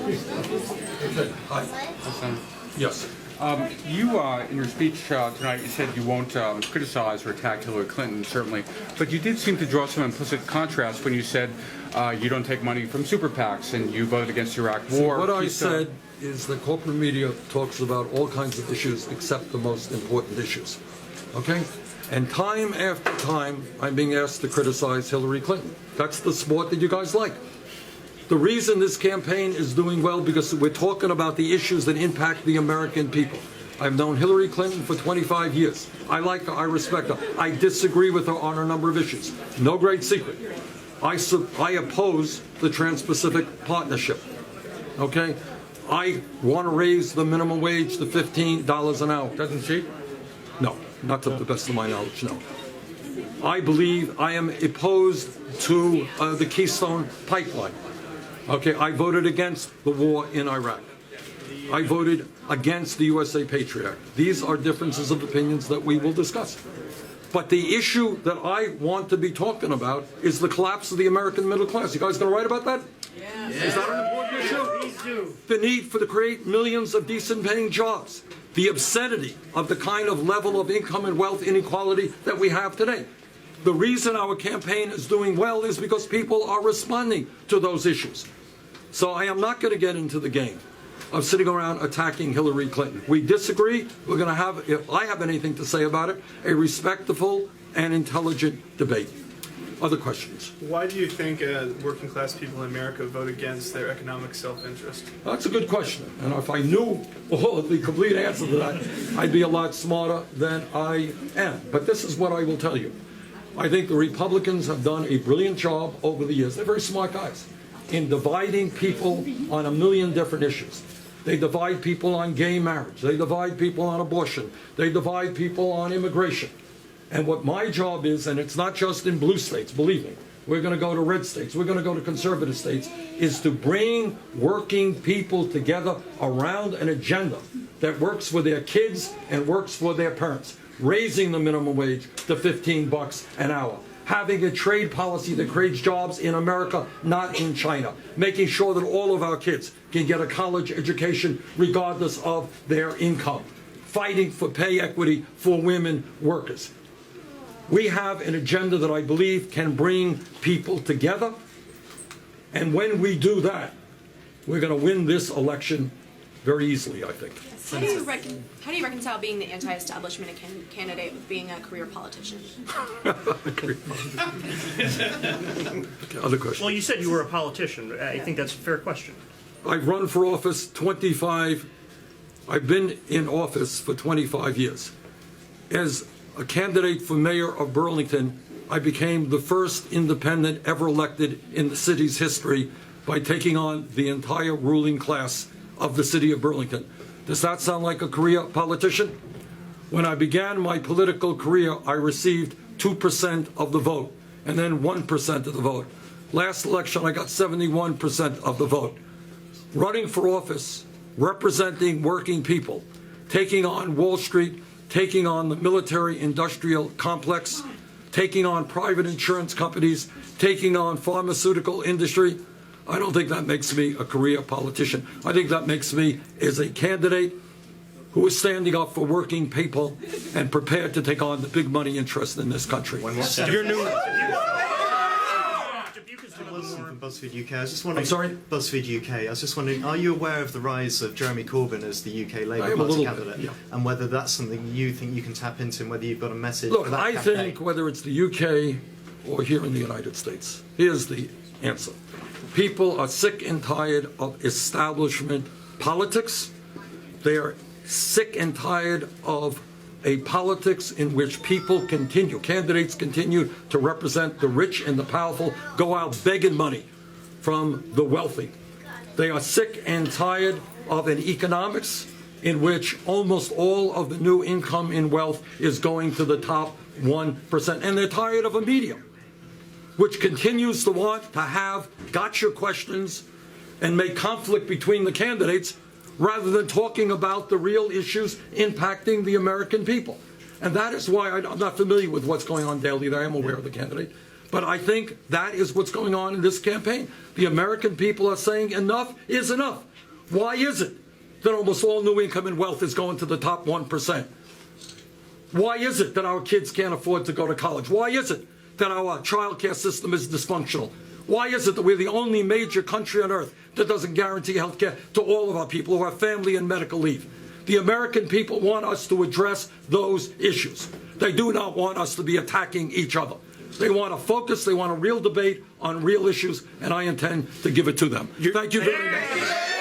Hi. Yes. You, in your speech tonight, you said you won't criticize or attack Hillary Clinton, certainly, but you did seem to draw some implicit contrast when you said you don't take money from super PACs and you voted against the Iraq war. What I said is that corporate media talks about all kinds of issues except the most important issues. Okay? And time after time, I'm being asked to criticize Hillary Clinton. That's the sport that you guys like. The reason this campaign is doing well because we're talking about the issues that impact the American people. I've known Hillary Clinton for 25 years. I like her, I respect her. I disagree with her on a number of issues. No great secret. I oppose the Trans-Pacific Partnership. Okay? I want to raise the minimum wage to $15 an hour. Doesn't she? No, not to the best of my knowledge, no. I believe I am opposed to the Keystone Pipeline. Okay, I voted against the war in Iraq. I voted against the USA Patriot Act. These are differences of opinions that we will discuss. But the issue that I want to be talking about is the collapse of the American middle class. You guys going to write about that? Yeah. Is that an important issue? Please do. The need to create millions of decent paying jobs. The obscenity of the kind of level of income and wealth inequality that we have today. The reason our campaign is doing well is because people are responding to those issues. So I am not going to get into the game of sitting around attacking Hillary Clinton. We disagree. We're going to have, if I have anything to say about it, a respectful and intelligent debate. Other questions? Why do you think working class people in America vote against their economic self-interest? That's a good question. And if I knew the complete answer to that, I'd be a lot smarter than I am. But this is what I will tell you. I think the Republicans have done a brilliant job over the years. They're very smart guys in dividing people on a million different issues. They divide people on gay marriage. They divide people on abortion. They divide people on immigration. And what my job is, and it's not just in blue states, believe me, we're going to go to red states, we're going to go to conservative states, is to bring working people together around an agenda that works for their kids and works for their parents. Raising the minimum wage to $15 an hour. Having a trade policy that creates jobs in America, not in China. Making sure that all of our kids can get a college education regardless of their income. Fighting for pay equity for women workers. We have an agenda that I believe can bring people together. And when we do that, we're going to win this election very easily, I think. How do you reconcile being the anti-establishment candidate with being a career politician? Other questions? Well, you said you were a politician. I think that's a fair question. I've run for office I've been in office for 25 years. As a candidate for mayor of Burlington, I became the first independent ever elected in the city's history by taking on the entire ruling class of the city of Burlington. Does that sound like a career politician? When I began my political career, I received 2% of the vote and then 1% of the vote. Last election, I got 71% of the vote. Running for office, representing working people, taking on Wall Street, taking on the military-industrial complex, taking on private insurance companies, taking on pharmaceutical industry, I don't think that makes me a career politician. I think that makes me as a candidate who is standing up for working people and prepared to take on the big money interest in this country. Your new Wilson from BuzzFeed UK. I was just wondering. I'm sorry? BuzzFeed UK. I was just wondering, are you aware of the rise of Jeremy Corbyn as the UK Labour Party candidate? Yeah. And whether that's something you think you can tap into and whether you've got a message Look, for that I campaign? think whether it's the UK or here in the United States, here's the answer. People are sick and tired of establishment politics. They are sick and tired of a politics in which candidates continue to represent the rich and the powerful, go out begging money from the wealthy. They are sick and tired of an economics in which almost all of the new income and wealth is going to the top 1%. And they're tired of a media which continues to want to have gotcha questions and make conflict between the candidates rather than talking about the real issues impacting the American people. And that is why I'm not familiar with what's going on daily. I am aware of the candidate. But I think that is what's going on in this campaign. The American people are saying enough is enough. Why is it that almost all new income and wealth is going to the top 1%? Why is it that our kids can't afford to go to college? Why is it that our child care system is dysfunctional? Why is it that we're the only major country on earth that doesn't guarantee health care to all of our people who have family and medical leave? The American people want us to address those issues. They do not want us to be attacking each other. They want a focus, they want a real debate on real issues, and I intend to give it to them. Thank you very much.